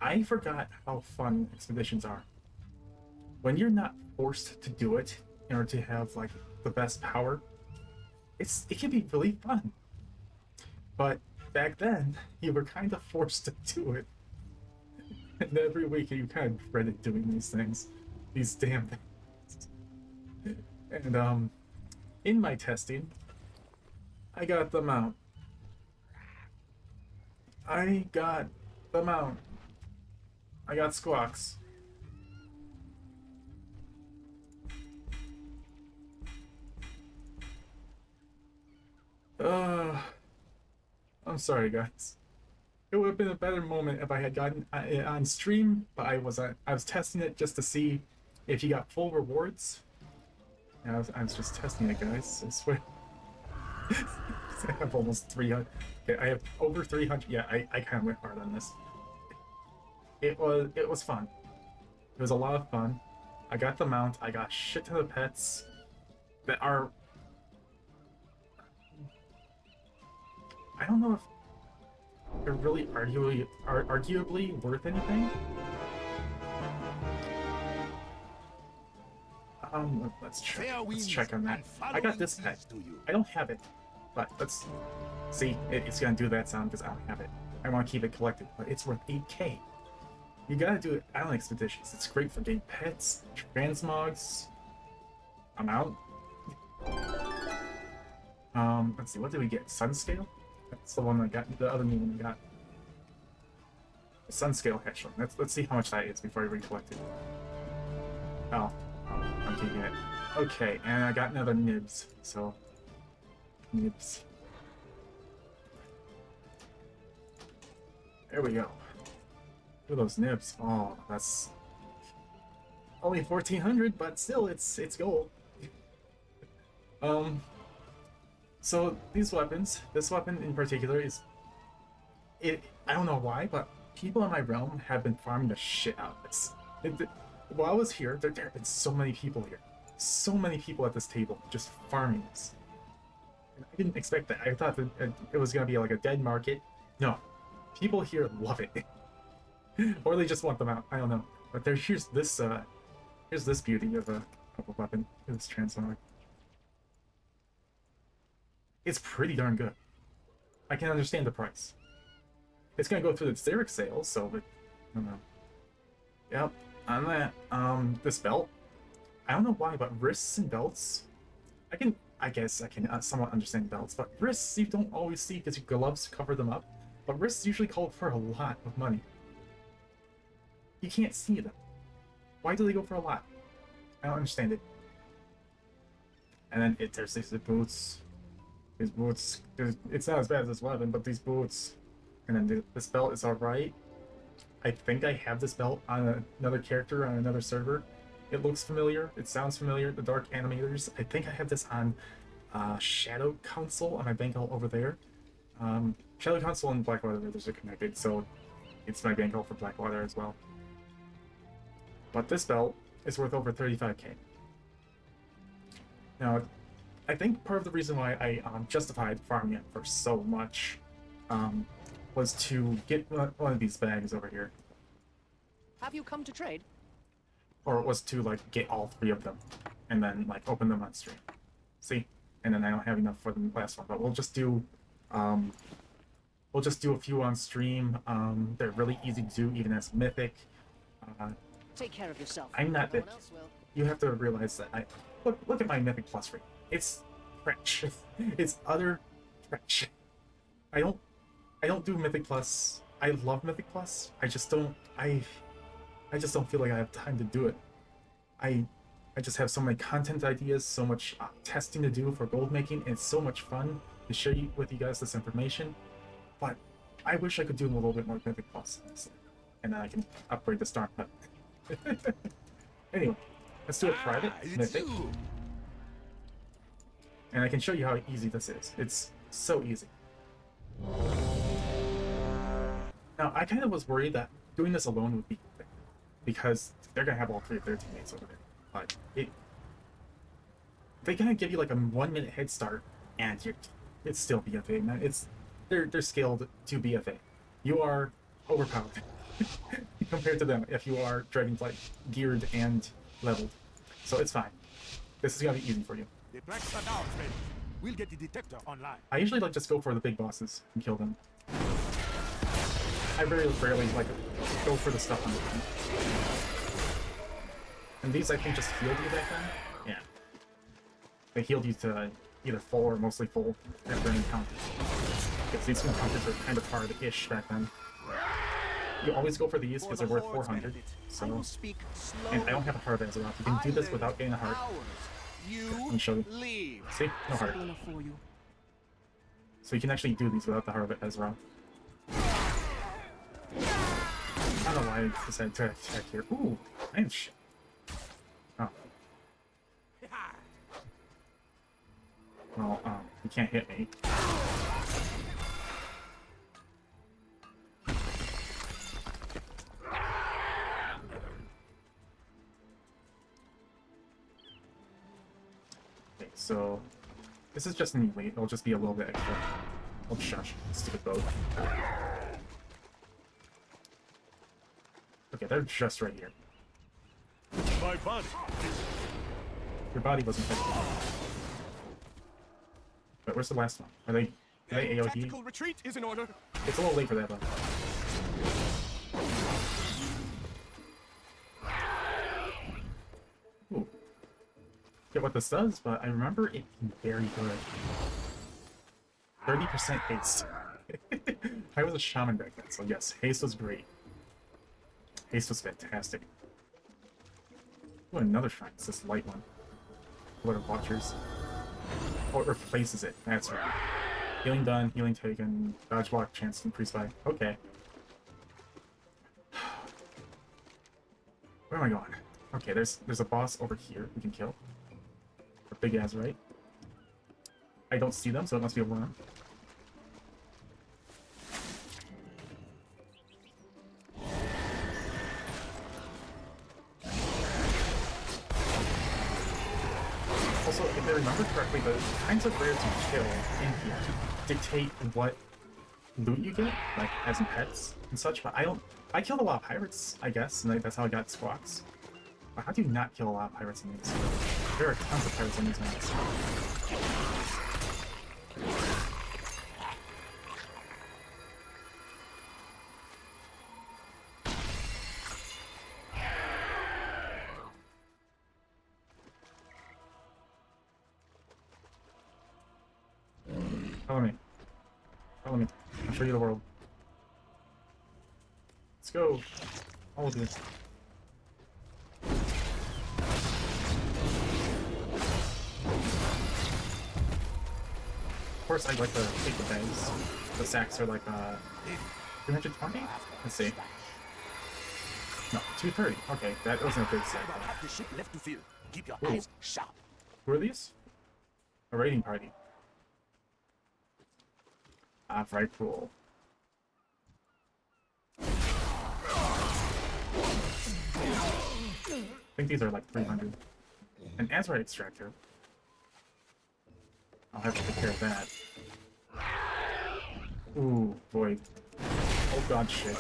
I forgot how fun expeditions are. When you're not forced to do it in order to have like the best power, it can be really fun. But back then, you were kind of forced to do it, and every week you kind of dreaded doing these things, these damn things. And in my testing, I got the mount. I got the mount. I got squawks. Uh, I'm sorry, guys. It would have been a better moment if I had gotten it on stream, but I was testing it just to see if you got full rewards. Yeah, I was just testing it, guys. I swear. I have almost 300. Okay, I have over 300. Yeah, I kind of went hard on this. It was fun. It was a lot of fun. I got the mount. I got shit ton of pets that are. I don't know if they're really arguably worth anything. Let's check. Let's check on that. I got this pet. I don't have it, but let's see. It's gonna do that sound because I don't have it. I want to keep it collected, but it's worth 8K. You gotta do it. Island expeditions. It's great for getting pets, transmogs. I'm out. Let's see. What did we get? Sunscale. That's the one I got. The other new one I got. The Sunscale headshot. Let's see how much that is before I recollect it. Oh, I'm keeping it. Okay, and I got another nibs. So nibs. There we go. Look at those nibs. Oh, that's only 1400, but still, it's gold. So these weapons, this weapon in particular is I don't know why, but people in my realm have been farming the shit out of this. While I was here, there have been so many people here. So many people at this table just farming this. And I didn't expect that. I thought that it was going to be like a dead market. No. People here love it. Or they just want them out. I don't know. But here's this beauty of a weapon. This transmog. It's pretty darn good. I can understand the price. It's gonna go through the Zerrich sales, so I don't know. Yep, on that. This belt. I don't know why, but wrists and belts. I guess I can somewhat understand belts, but wrists you don't always see because your gloves cover them up. But wrists usually call for a lot of money. You can't see them. Why do they go for a lot? I don't understand it. And then there's these boots. These boots, it's not as bad as this weapon, but these boots. And then this belt is alright. I think I have this belt on another character on another server. It looks familiar. It sounds familiar. The Dark Animators. I think I have this on Shadow Council on my bank alt over there. Shadow Council and Blackwater Brothers are connected, so it's my bank alt for Blackwater as well. But this belt is worth over 35K. Now, I think part of the reason why I justified farming it for so much was to get one of these bags over here. Have you come to trade? Or it was to like get all 3 of them and then like open them on stream. See? And then I don't have enough for the last one, but we'll just do a few on stream. They're really easy to do even as mythic. Take care of yourself. I'm not No that. one else will. You have to realize that look at my mythic plus rate. It's trash. It's utter trash. I don't do mythic plus. I love mythic plus. I just don't feel like I have time to do it. I just have so many content ideas, so much testing to do for gold making, and it's so much fun to share with you guys this information. But I wish I could do a little bit more mythic plus, honestly. And then I can upgrade the star pet. Anyway, let's do a private mythic. And I can show you how easy this is. It's so easy. Now, I kind of was worried that doing this alone would be quick, because they're gonna have all 3 of their teammates over there. But they kind of give you like a 1-minute head start, and it's still BFA, man. They're scaled to BFA. You are overpowered. compared to them if you are Dragonflight geared and leveled. So it's fine. This is gonna be easy for you. The tracks are down, friend. We'll get the detector online. I usually like just go for the big bosses and kill them. I very rarely like go for the stuff on the end. And these I think just healed you back then? Yeah. They healed you to either full or mostly full after an encounter. Because these encounters are kind of hard-ish back then. You always go for these because they're worth 400. So, and I don't have a heart as well. You can do this without getting a heart. Let me show you. See? No heart. So you can actually do these without the heart as well. I don't know why I decided to attack here. Ooh, nice. Oh. Well, you can't hit me. Okay, so this is just an elite. It'll just be a little bit extra. Oh, shush. Stupid boat. Okay, they're just right here. My body. Your body wasn't hit. But where's the last one? Are they AOD? Tactical retreat is in order. It's a little late for that, though. Ooh. Get what this does, but I remember it being very good. 30% haste. I was a shaman back then, so yes, haste was great. Haste was fantastic. Ooh, another shrine. It's this light one. Lord of Watchers. Oh, it replaces it. That's right. Healing done, healing taken, dodge block chance increased by. Okay. Where am I going? Okay, there's a boss over here we can kill. A big Azerite. I don't see them, so it must be a worm. Also, if I remember correctly, the kinds of rares you kill in here dictate what loot you get, like as in pets and such, but I killed a lot of pirates, I guess, and that's how I got squawks. But how do you not kill a lot of pirates in these? There are tons of pirates in these maps. Follow me. Follow me. I'll show you the world. Let's go. All of you. Of course, I'd like to take the bags. The sacks are like, 320? Let's see. No, 230. Okay, that wasn't a big sack. The ship left to fill. Keep your Ooh. eyes sharp. Who are these? A raiding party. Ah, very cool. I think these are like 300. An Azerite extractor. I'll have to take care of that. Ooh, void. Oh god, shit.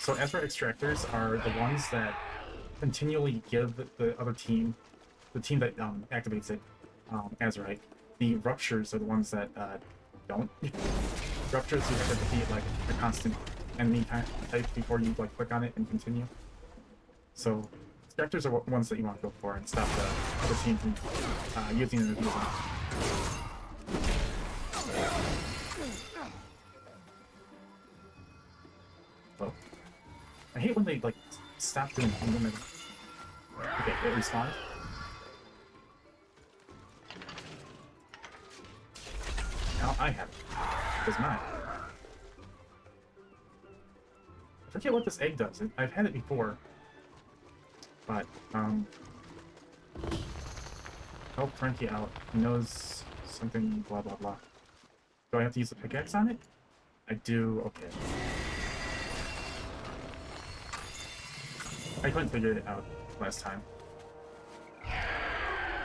So Azerite extractors are the ones that continually give the other team, the team that activates it, Azerite. The ruptures are the ones that don't. Ruptures you have to defeat like a constant enemy type before you like click on it and continue. So extractors are ones that you want to go for and stop the other team from using and abusing. Oh. I hate when they like stop doing unlimited. Okay, it respawned. Now I have it. It does not. I forget what this egg does. I've had it before. But, help Frankie out. He knows something blah blah blah. Do I have to use the pickaxe on it? I do, okay. I couldn't figure it out last time.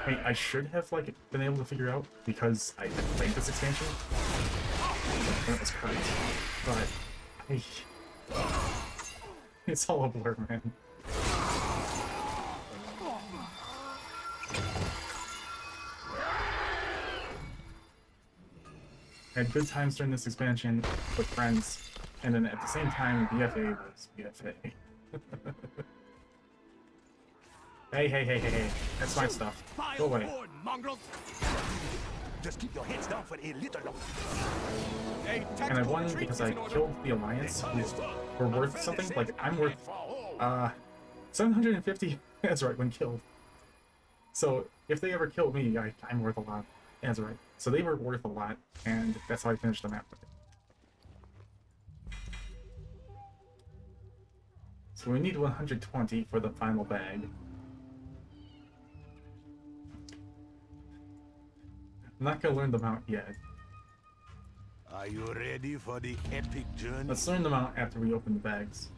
I mean, I should have like been able to figure out because I played this expansion. That was correct, but it's all a blur, man. I had good times during this expansion with friends, and then at the same time, BFA was BFA. Hey, that's my stuff. Go away. Mongrels. Just keep your heads down for a little longer. And I won because I killed the Alliance, who were worth something. Like, I'm worth, 750 Azerite when killed. So, if they ever killed me, I'm worth a lot Azerite. So they were worth a lot, and that's how I finished the map with it. So we need 120 for the final bag. I'm not gonna learn the mount yet. Are you ready for the epic journey? Let's learn the mount after we open the bags.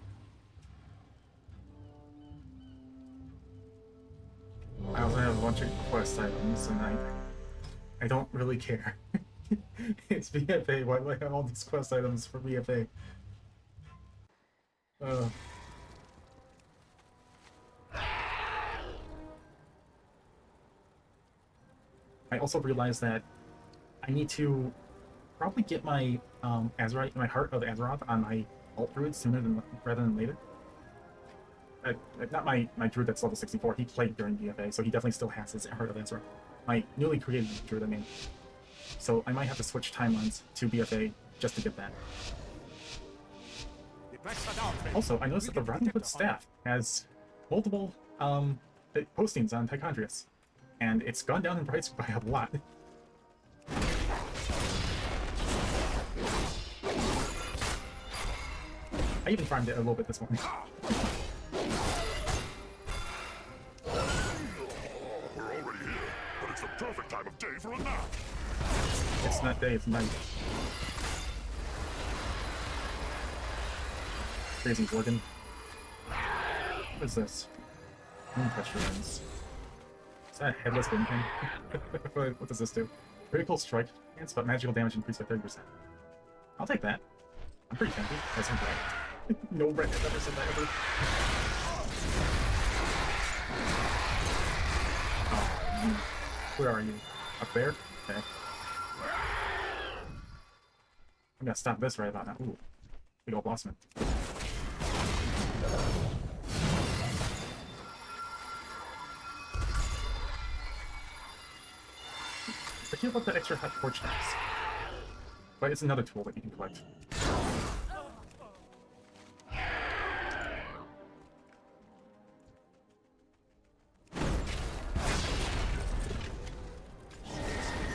I also have a bunch of quest items, and I don't really care. It's BFA. Why do I have all these quest items for BFA? I also realized that I need to probably get my Azerite, my Heart of Azeroth on my alt druid sooner rather than later. Not my druid that's level 64. He played during BFA, so he definitely still has his Heart of Azeroth. My newly created druid, I mean. So I might have to switch timelines to BFA just to get that. Also, I noticed that the Robin Hood staff has multiple postings on Tichondrius, and it's gone down in price by a lot. I even farmed it a little bit this morning. We're already here, but it's the perfect time of day for a nap. It's not day, it's night. Crazy Worgen. What is this? Moon pressure lens. Is that a headless windpin? What does this do? Critical strike chance, but magical damage increased by 30%. I'll take that. I'm pretty tempted. That's incorrect. No red has ever said that ever. Oh, where are you? Up there? Okay. I'm gonna stop this right about now. Ooh. Big old bossman. I feel like that extra hot torch does. But it's another tool that you can collect.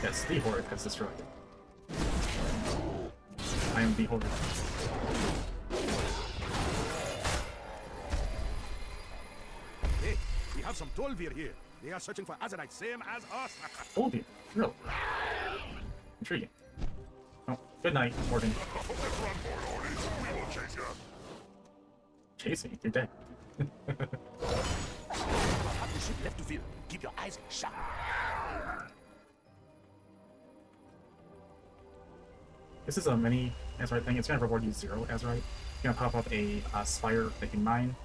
Yes, the Horde has destroyed it. I am the Horde. Hey, we have some Tolvir here. They are searching for Azerite, same as us. Tolvir? Really? Intriguing. Oh, good night, Morgan. Let's run for it, Horny. We won't chase you. Chase me? You're dead. Half the ship left to fill. Keep your eyes sharp. This is a mini Azerite thing. It's gonna reward you 0 Azerite. It's gonna pop up a spire that you can mine,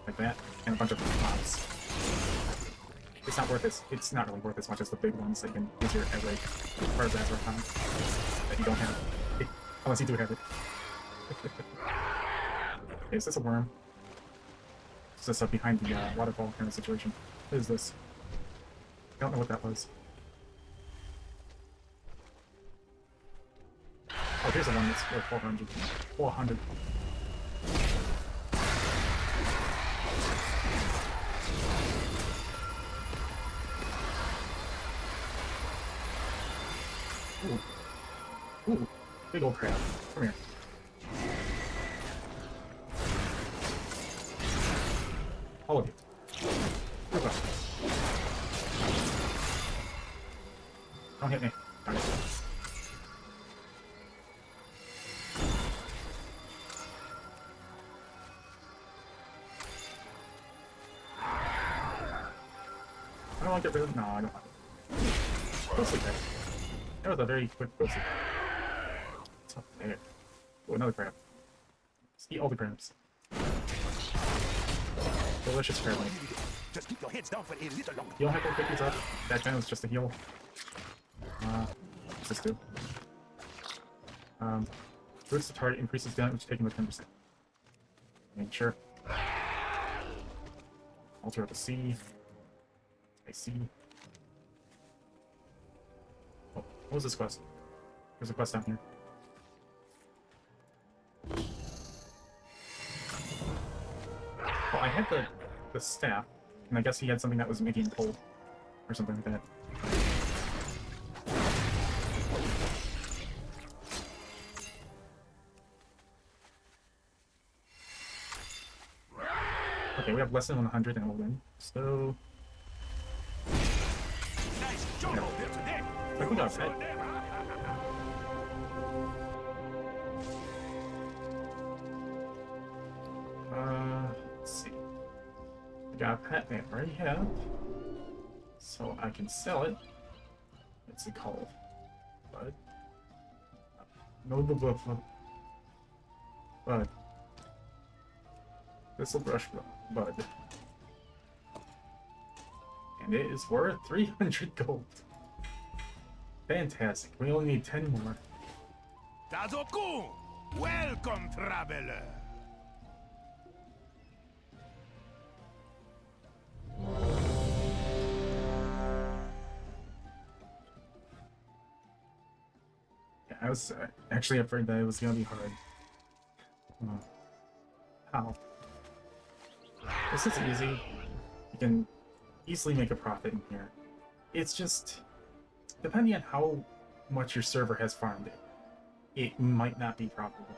like that, and a bunch of mobs. It's not worth it. It's not really worth as much as the big ones that you can use your Azerite part of the Azerite time that you don't have, unless you do have it. Okay, is this a worm? Is this up behind the waterfall kind of situation? What is this? I don't know what that was. Oh, here's the one that's worth 400. 400. Ooh. Ooh. Big old crab. Come here. All of you. Move up. Don't hit me. Darn it. I don't want to get rid of... No, I don't want it. Go sleep there. That was a very quick go sleep. What's up there? Oh, another crab. Let's eat all the crabs. Delicious crab leg. Just keep your heads down for a little longer. You don't have to pick these up. That time was just a heal. What's this do? Boosts the target, increases damage taken by 10%. Make sure. Alter of the sea. I see. Oh, what was this quest? There's a quest down here. Well, I had the staff, and I guess he had something that was making him cold. Or something like that. Okay, we have less than 100 and we'll win. So... Nice job out there today. Like we got a pet. Let's see. We got a pet I already have. So I can sell it. It's a call. Bud. No the buff. Bud. This'll brush bud. And it is worth 300 gold. Fantastic. We only need 10 more. Tazoku! Welcome, traveler! Yeah, I was actually afraid that it was gonna be hard. How? This is easy. You can easily make a profit in here. It's just, depending on how much your server has farmed it, it might not be profitable.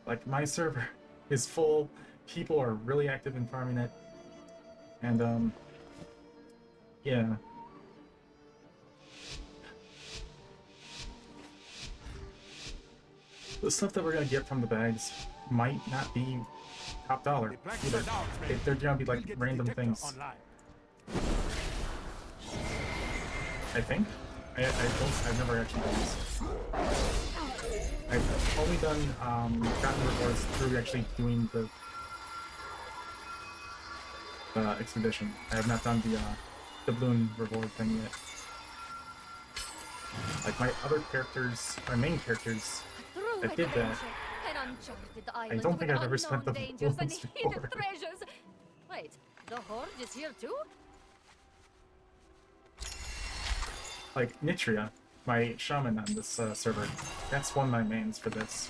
Like, my server is full, people are really active in farming it, and, yeah. The stuff that we're gonna get from the bags might not be top dollar either. They're gonna be like random things. I think. I've never actually done this. I've only done gotten rewards through actually doing the expedition. I have not done the balloon reward thing yet. Like my other characters, my main characters, that did that. I don't think I've ever spent the balloons before. Wait, the horde is here too? Like Nitria, my shaman on this server, that's one of my mains for this.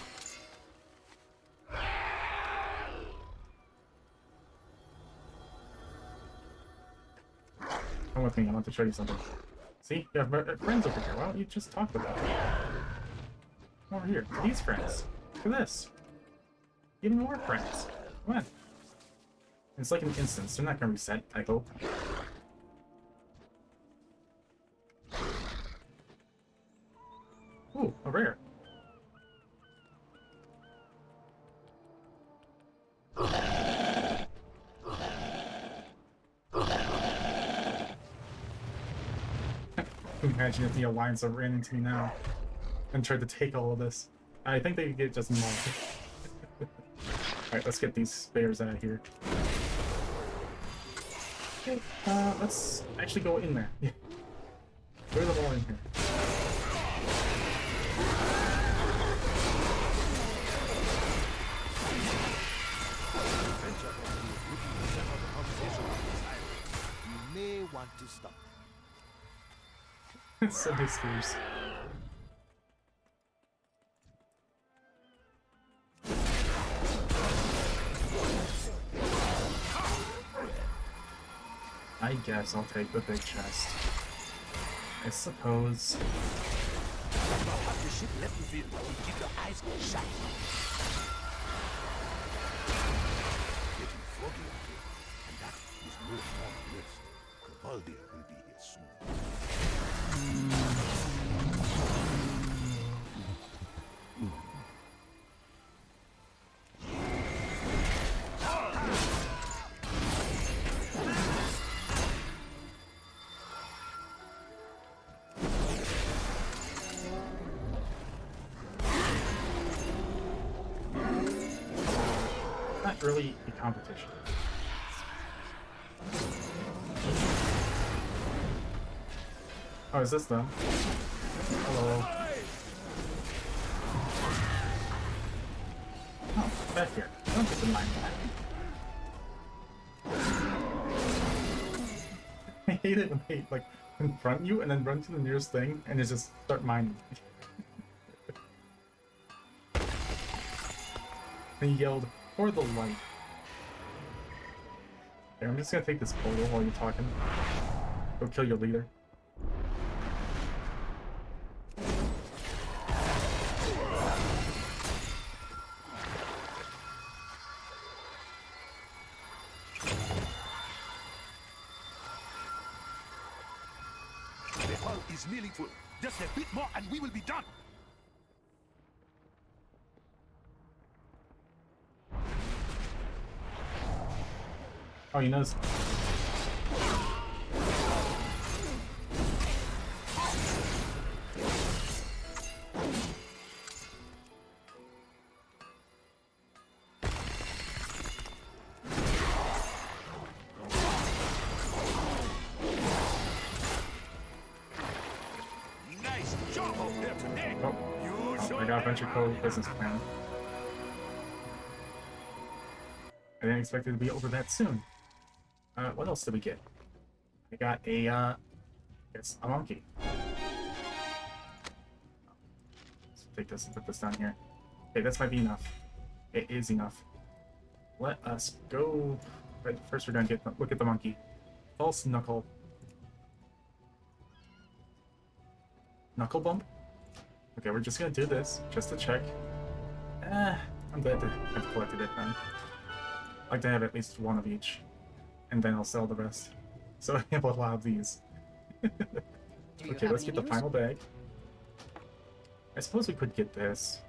Come with me, I want to show you something. See, you have friends over here, why don't you just talk with them? Come over here, these friends. Look at this. Even more friends. Come on. It's like an instance, they're not gonna reset, I hope. Ooh, a rare. Imagine if the Alliance ran into me now and tried to take all of this. I think they could get just mauled. Alright, let's get these bears out of here. Okay, let's actually go in there. Throw them all in here. You may want to stop. So many spears. I guess I'll take the big chest. I suppose. Have the ship left the field. Keep your eyes shut. Getting foggy out here, and that is no small risk. Cavaldi will be here soon. not really a competition. Oh, is this them? Hello. Oh, back here. Don't get the mine back. I hate it when they like confront you and then run to the nearest thing and just start mining. And he yelled, "For the light." Okay, I'm just gonna take this photo while you're talking. Go kill your leader. The hull is nearly full. Just a bit more and we will be done. Oh, you notice? Nice job out there today. Oh, I got a venture code business plan. I didn't expect it to be over that soon. What else did we get? I got a, yes, a monkey. Let's take this and put this down here. Okay, this might be enough. It is enough. Let us go. But first we're gonna look at the monkey. False knuckle. Knuckle bump? Okay, we're just gonna do this, just to check. I'm glad to have collected it then. I'd like to have at least one of each. And then I'll sell the rest. So I have a lot of these. Okay, let's get the final bag. I suppose we could get this.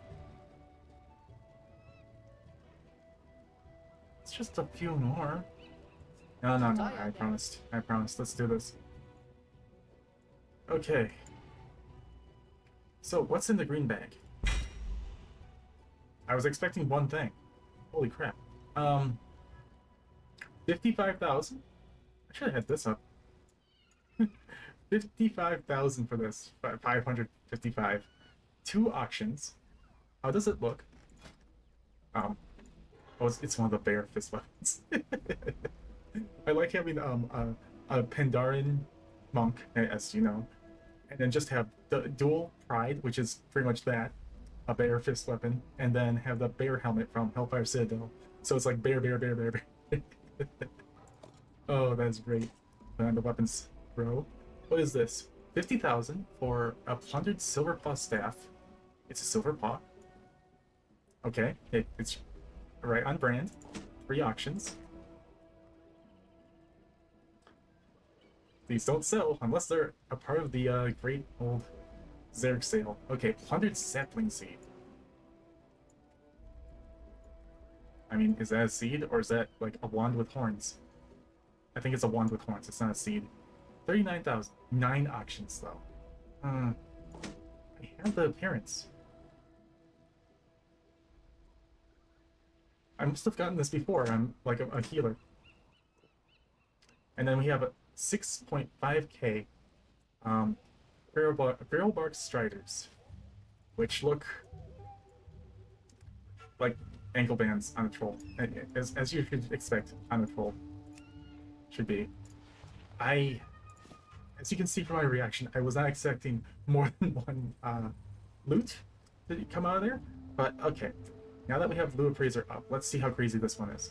It's just a few more. No, I promised. I promised. Let's do this. Okay. So, what's in the green bag? I was expecting one thing. Holy crap. 55,000? I should have had this up. 55,000 for this. 555. 2 auctions. How does it look? Oh, it's one of the bare fist weapons. I like having a Pandaren monk, as you know, and then just have the dual pride, which is pretty much that, a bare fist weapon, and then have the bear helmet from Hellfire Citadel. So it's like bear. Oh, that's great. And the weapons row. What is this? 50,000 for a plundered silver paw staff. It's a silver paw. Okay, it's right on brand. 3 auctions. These don't sell unless they're a part of the great old Zerrich sale. Okay, plundered sapling seed. I mean, is that a seed or is that like a wand with horns? I think it's a wand with horns. It's not a seed. 39,000. 9 auctions though. I have the appearance. I must have gotten this before. I'm like a healer. And then we have a 6.5k barrel bark striders, which look like ankle bands on a troll, as you should expect on a troll. Should be. As you can see from my reaction, I was not expecting more than one loot to come out of there, but okay. Now that we have Blue Appraiser up, let's see how crazy this one is.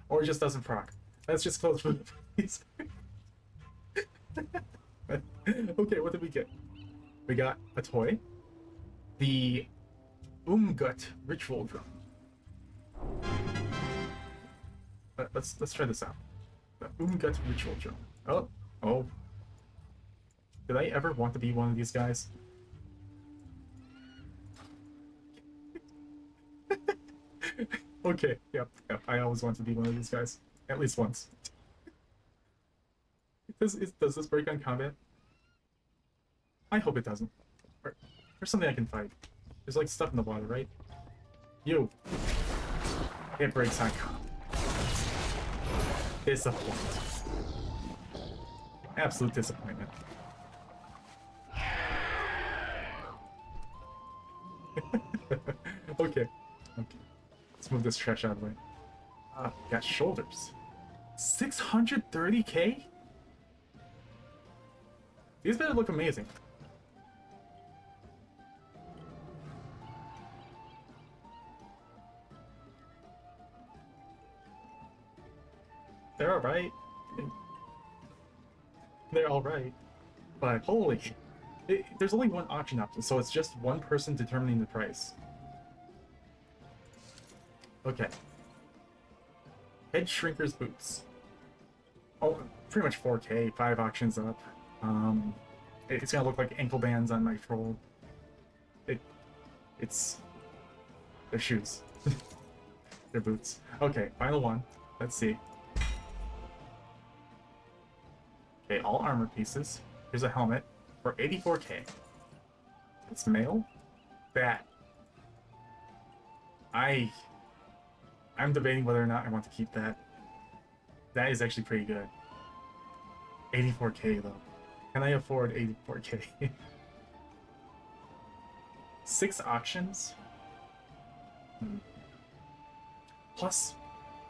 Or it just doesn't proc. Let's just close Blue Appraiser. Okay, what did we get? We got a toy. The Umgut Ritual Drum. Let's try this out. The Umgut Ritual Drum. Oh. Did I ever want to be one of these guys? Okay, yep. I always want to be one of these guys. At least once. Does this break on combat? I hope it doesn't. There's something I can fight. There's like stuff in the water, right? You. It breaks on comp. Disappointment. Absolute disappointment. Okay. Okay. Let's move this trash out of the way. Got shoulders. 630k? These better look amazing. They're alright. They're alright. But holy... there's only one auction option, so it's just one person determining the price. Okay. Head Shrinker's Boots. Oh, pretty much 4k, 5 auctions up. It's gonna look like ankle bands on my troll. It's... They're shoes. They're boots. Okay, final one. Let's see. Okay, all armor pieces. Here's a helmet for 84k. It's male? That. I'm debating whether or not I want to keep that. That is actually pretty good. 84k though. Can I afford 84k? 6 auctions? Plus,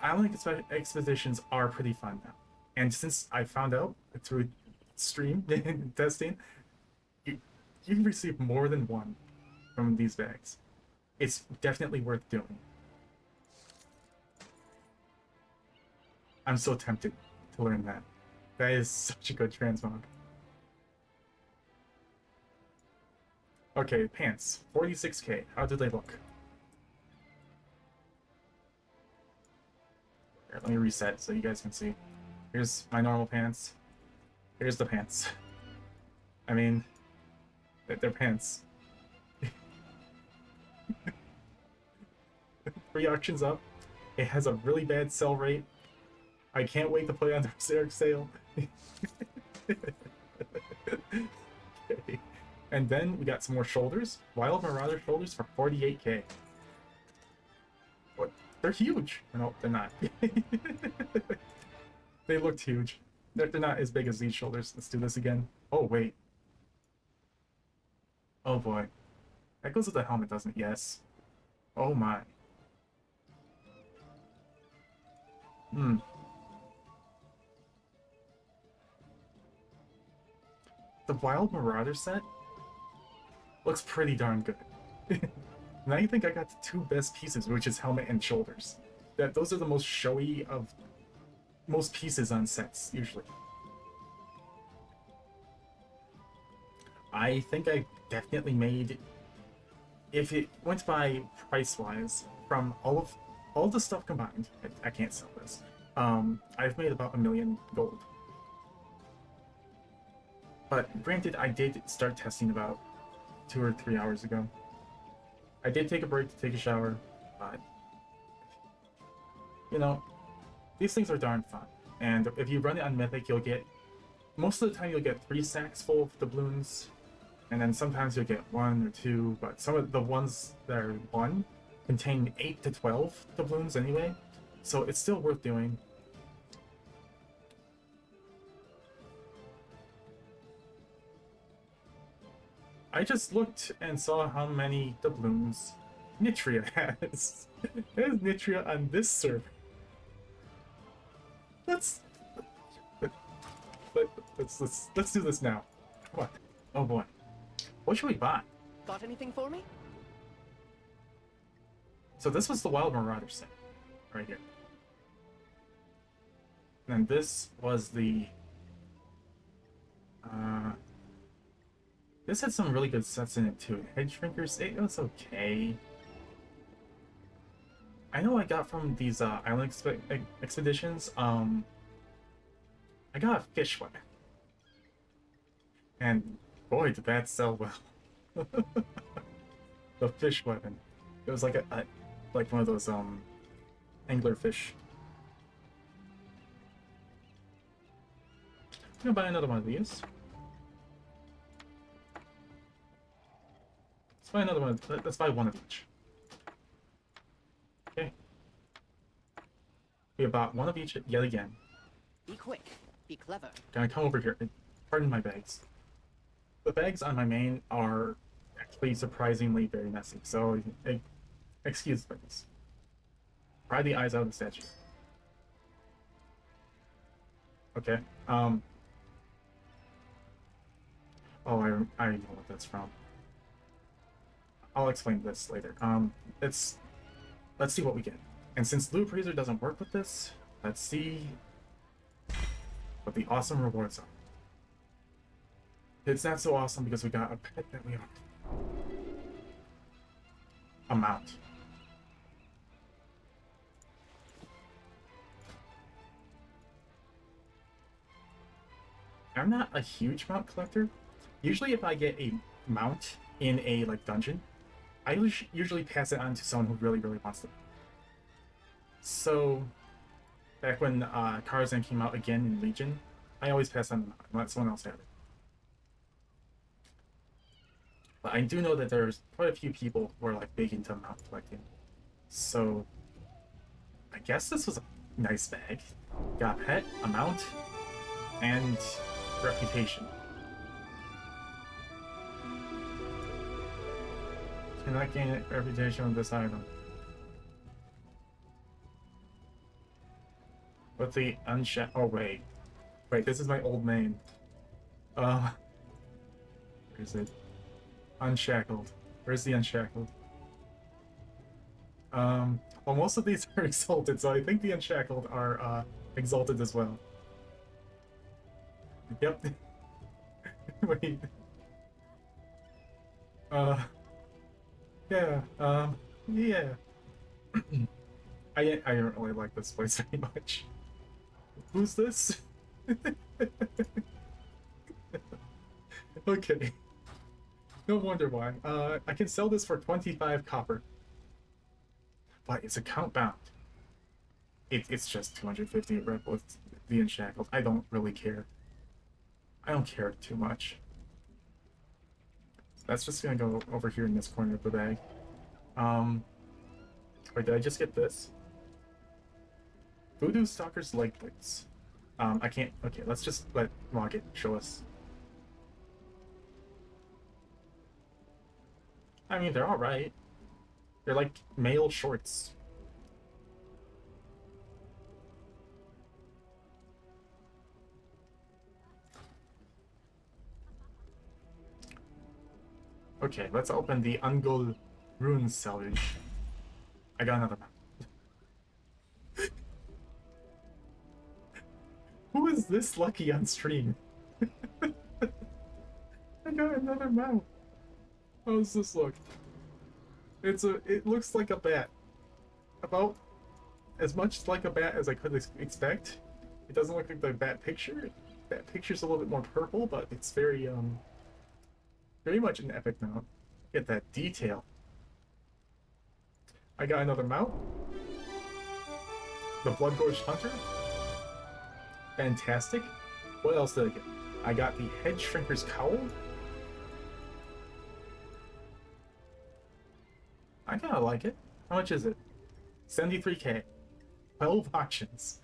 Island expeditions are pretty fun now. And since I found out through stream testing, you can receive more than one from these bags. It's definitely worth doing. I'm so tempted to learn that. That is such a good transmog. Okay, pants. 46k. How do they look? Here, let me reset so you guys can see. Here's my normal pants. Here's the pants. I mean, they're pants. 3 auctions up. It has a really bad sell rate. I can't wait to play on the Zerrich sale. Okay. And then we got some more shoulders. Wild Marauder shoulders for 48k. What? They're huge. No, they're not. They looked huge. They're not as big as these shoulders. Let's do this again. Oh, wait. Oh, boy. That goes with the helmet, doesn't it? Yes. Oh, my. Hmm. The Wild Marauder set looks pretty darn good. Now you think I got the 2 best pieces, which is helmet and shoulders. Those are the most showy of most pieces on sets, usually. I think I definitely made, if it went by price-wise, from all the stuff combined, I can't sell this, I've made about 1 million gold. But granted, I did start testing about 2 or 3 hours ago. I did take a break to take a shower, but you know, these things are darn fun. And if you run it on Mythic, you'll get, most of the time you'll get 3 sacks full of doubloons, and then sometimes you'll get 1 or 2, but some of the ones that are 1 contain 8 to 12 doubloons anyway, so it's still worth doing. I just looked and saw how many doubloons Nitria has. There's Nitria on this server. Let's do this now. Come on. Oh boy. What should we buy? Got anything for me? So this was the Wild Marauder set, right here. And this was the this had some really good sets in it too. Head Shrinkers, it was okay. I know I got from these island expeditions, I got a fish weapon. And boy, did that sell well. The fish weapon. It was like like one of those angler fish. I'm gonna buy another one of these. Let's buy another one. Let's buy one of each. Okay. We bought one of each yet again. Be quick. Be clever. Gonna come over here. Pardon my bags. The bags on my main are actually surprisingly very messy, so excuse things. Pry the eyes out of the statue. Okay. Oh, I know what that's from. I'll explain this later. Let's see what we get. And since Loot Appraiser doesn't work with this, let's see what the awesome rewards are. It's not so awesome because we got a pet that we own. A mount. I'm not a huge mount collector. Usually if I get a mount in a dungeon, I usually pass it on to someone who really, really wants it. So, back when Tarzan came out again in Legion, I always pass on the mount and let someone else have it. But I do know that there's quite a few people who are big into mount collecting. So, I guess this was a nice bag. Got a pet, a mount, and reputation. Cannot gain a reputation with this item. With the oh wait, this is my old name. Where is it? Unshackled. Where's the unshackled? Well, most of these are exalted, so I think the unshackled are exalted as well. Yep. Wait. Yeah. Yeah. I don't really like this place very much. Who's this? Okay. No wonder why. I can sell this for 25 copper. But it's account bound. It's just 250 rep with the Unshackled. I don't really care. I don't care too much. That's just gonna go over here in this corner of the bag. Wait, did I just get this? Voodoo Stalker's leg plates. I can't. Okay, let's just let Rocket show us. I mean, they're alright. They're like male shorts. Okay, let's open the Ungol Rune Salvage. I got another map. Who is this lucky on stream? I got another mount. How does this look? It looks like a bat. About as much like a bat as I could expect. It doesn't look like the bat picture. Bat picture's a little bit more purple, but it's very much an epic mount. Get that detail. I got another mount. The Bloodgorged Hunter. Fantastic. What else did I get? I got the Head Shrinker's Cowl. I kinda like it. How much is it? 73k. 12 auctions.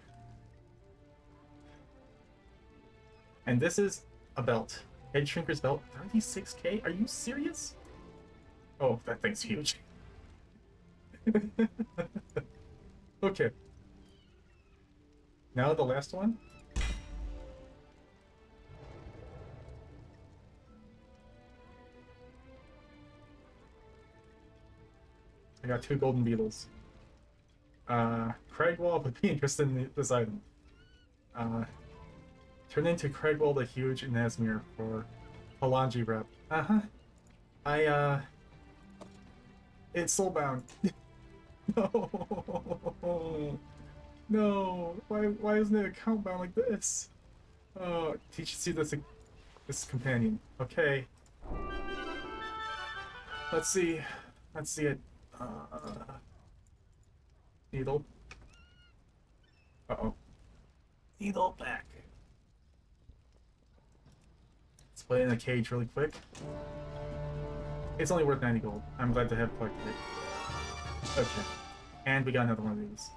And this is a belt. Head Shrinker's belt. 36k? Are you serious? Oh, that thing's huge. Okay. Now the last one. I got 2 golden beetles. Cragwall would be interested in this item. Turn into Cragwall the Huge in Nazmir for Halanji rep. It's soulbound. No. No. Why isn't it account bound like this? Teach you this companion. Okay. Let's see it. Needle. Uh-oh. Needle back. Let's put it in a cage really quick. It's only worth 90 gold. I'm glad to have collected it. Okay. And we got another one of these.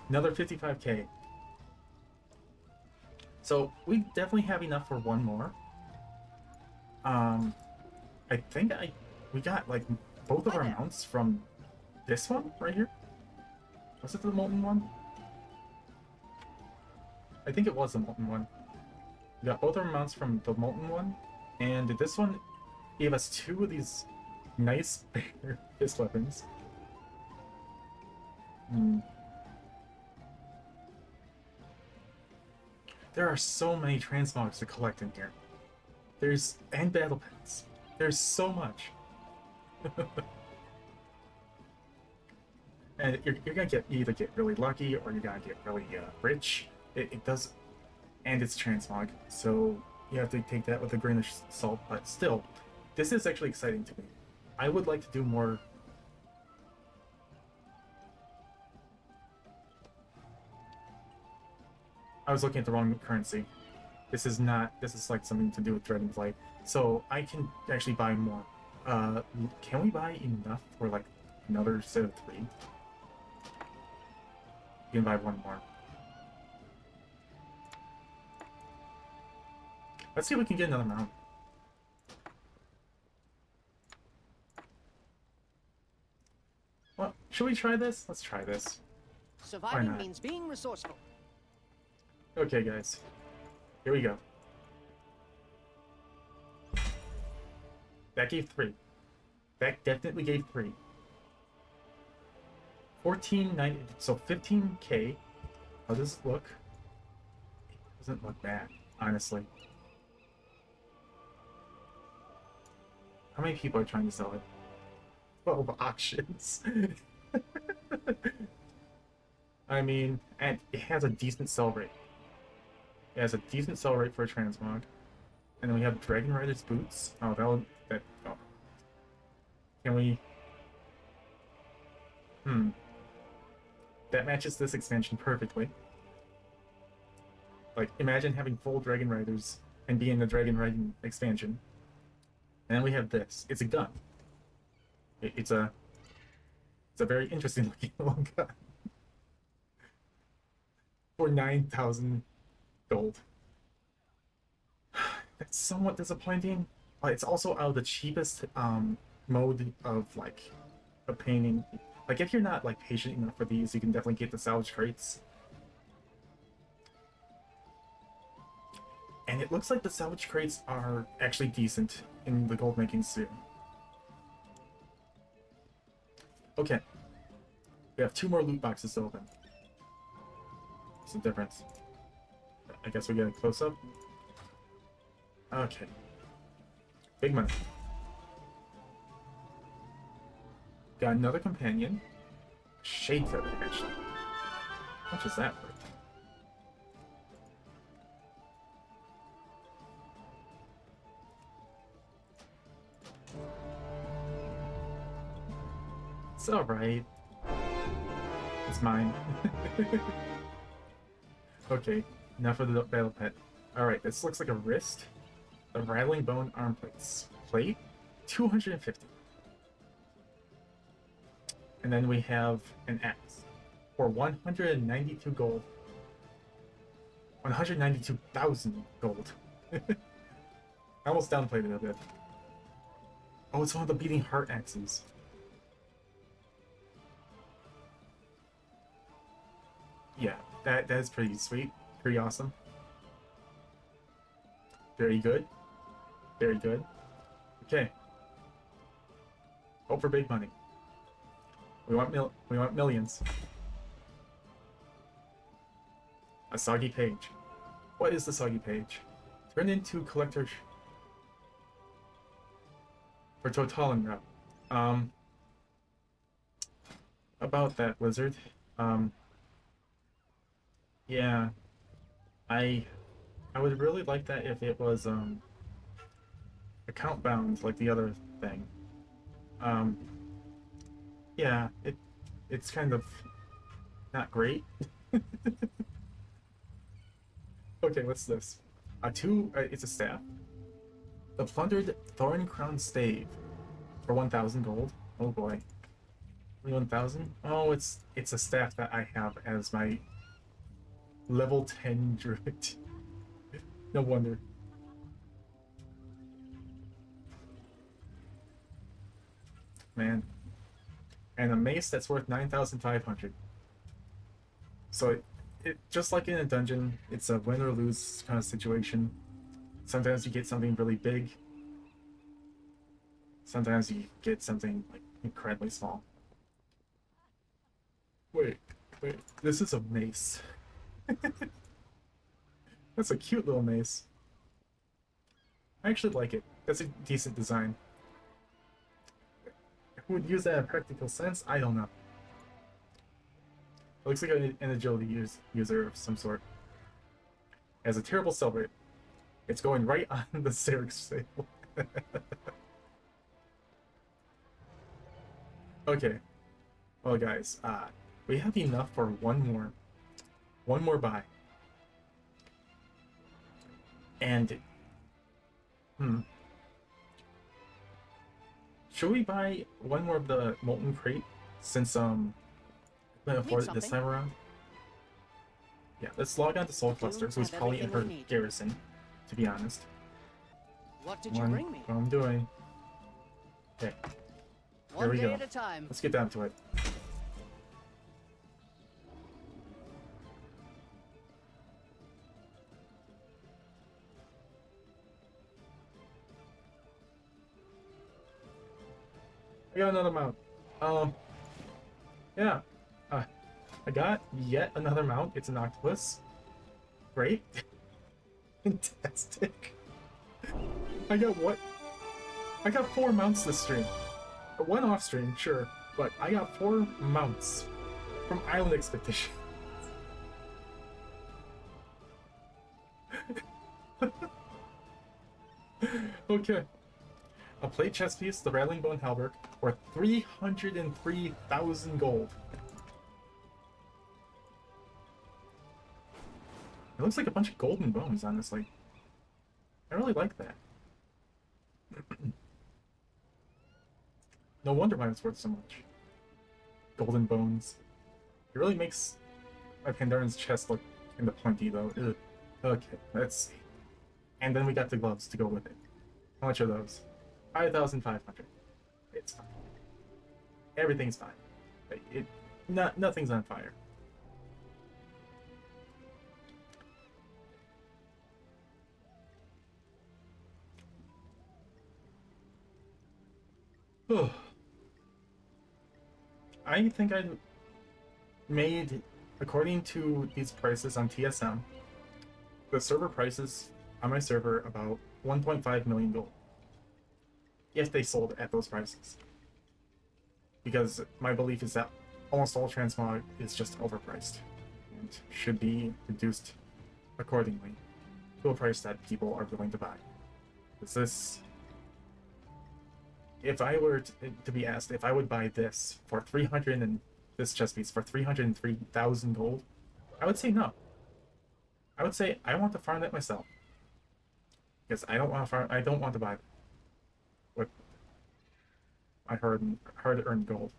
Another 55k. So we definitely have enough for one more. I think we got like both of Hi our there. mounts from this one right here. Was it the molten one? I think it was the molten one. We got both our mounts from the molten one, and this one gave us two of these nice bigger fist weapons. There are so many transmogs to collect in here. And battle pets. There's so much. And you're gonna either get really lucky or you're gonna get really rich. It does, and it's transmog, so you have to take that with a grain of salt. But still, this is actually exciting to me. I would like to do more. I was looking at the wrong currency. This is not. This is like something to do with Dragonflight. So I can actually buy more. Can we buy enough for like another set of 3? You can buy one more. Let's see if we can get another mount. Well, should we try this? Let's try this. Surviving not? means being resourceful. Okay, guys. Here we go. That gave 3. That definitely gave 3. 1490, so 15k. How does it look? It doesn't look bad, honestly. How many people are trying to sell it? 12 auctions. I mean, and it has a decent sell rate. It has a decent sell rate for a transmog. And then we have Dragon Rider's boots. Oh, oh. Can we... That matches this expansion perfectly. Like, imagine having full Dragon Riders and being the Dragon Riding expansion. And then we have this. It's a gun. It's a very interesting looking little gun. For 9,000 gold. That's somewhat disappointing. It's also out of the cheapest mode of like obtaining. Like if you're not like patient enough for these, you can definitely get the salvage crates. And it looks like the salvage crates are actually decent in the gold making sphere. Okay. We have 2 more loot boxes to open. What's the difference? I guess we get a close-up. Okay. Big money. Got another companion. Shade feather, actually. How much is that worth? It's alright. It's mine. Okay, enough of the battle pet. Alright, this looks like a wrist. The rattling bone arm plates. Plate? 250. And then we have an axe for 192 gold. 192,000 gold. I almost downplayed it a bit. Oh, it's one of the beating heart axes. Yeah, that is pretty sweet. Pretty awesome. Very good. Very good. Okay. Hope for big money. We want millions. A soggy page. What is the soggy page? Turn into collector for Totaling route. About that, Blizzard. Yeah. I would really like that if it was account bound like the other thing. Yeah, it's kind of not great. Okay, what's this? It's a staff. The plundered Thorn Crown Stave for 1,000 gold. Oh boy. 21,000? Oh, it's a staff that I have as my level 10 druid. No wonder. Man. And a mace that's worth 9,500. So it just like in a dungeon, it's a win or lose kind of situation. Sometimes you get something really big. Sometimes you get something like incredibly small. Wait, this is a mace. That's a cute little mace. I actually like it. That's a decent design. Who would use that in practical sense? I don't know. It looks like an agility user of some sort. It has a terrible sell rate. It's going right on the Zerrich sale. Okay. Well, guys, we have enough for one more buy. And, should we buy one more of the Molten Crate since, I couldn't afford it this something? time around? Yeah, let's log on to Soul Cluster, Dudes who's have probably in everything her we need. garrison, to be honest. What did you bring me? What I'm doing. Okay, One we day go. at a time. let's get down to it. I got another mount. Yeah. I got yet another mount. It's an octopus. Great. Fantastic. I got what? I got 4 mounts this stream. One off stream, sure, but I got 4 mounts from Island Expedition. Okay. A plate chest piece, the Rattling Bone Halberd, worth 303,000 gold. It looks like a bunch of golden bones, honestly. I really like that. No wonder why it's worth so much. Golden bones. It really makes my Pandaren chest look kinda pointy, though. Ugh. Okay, let's see. And then we got the gloves to go with it. How much are those? 5,500. It's fine. Everything's fine. Nothing's on fire. I think I made, according to these prices on TSM, the server prices on my server about 1.5 million gold. If they sold at those prices. Because my belief is that almost all transmog is just overpriced and should be reduced accordingly to a price that people are willing to buy. Is this... If I were to be asked if I would buy this for 300 and this chest piece for 303,000 gold, I would say no. I would say I want to farm that myself. Because I don't want to farm. I don't want to buy it with my hard-earned gold.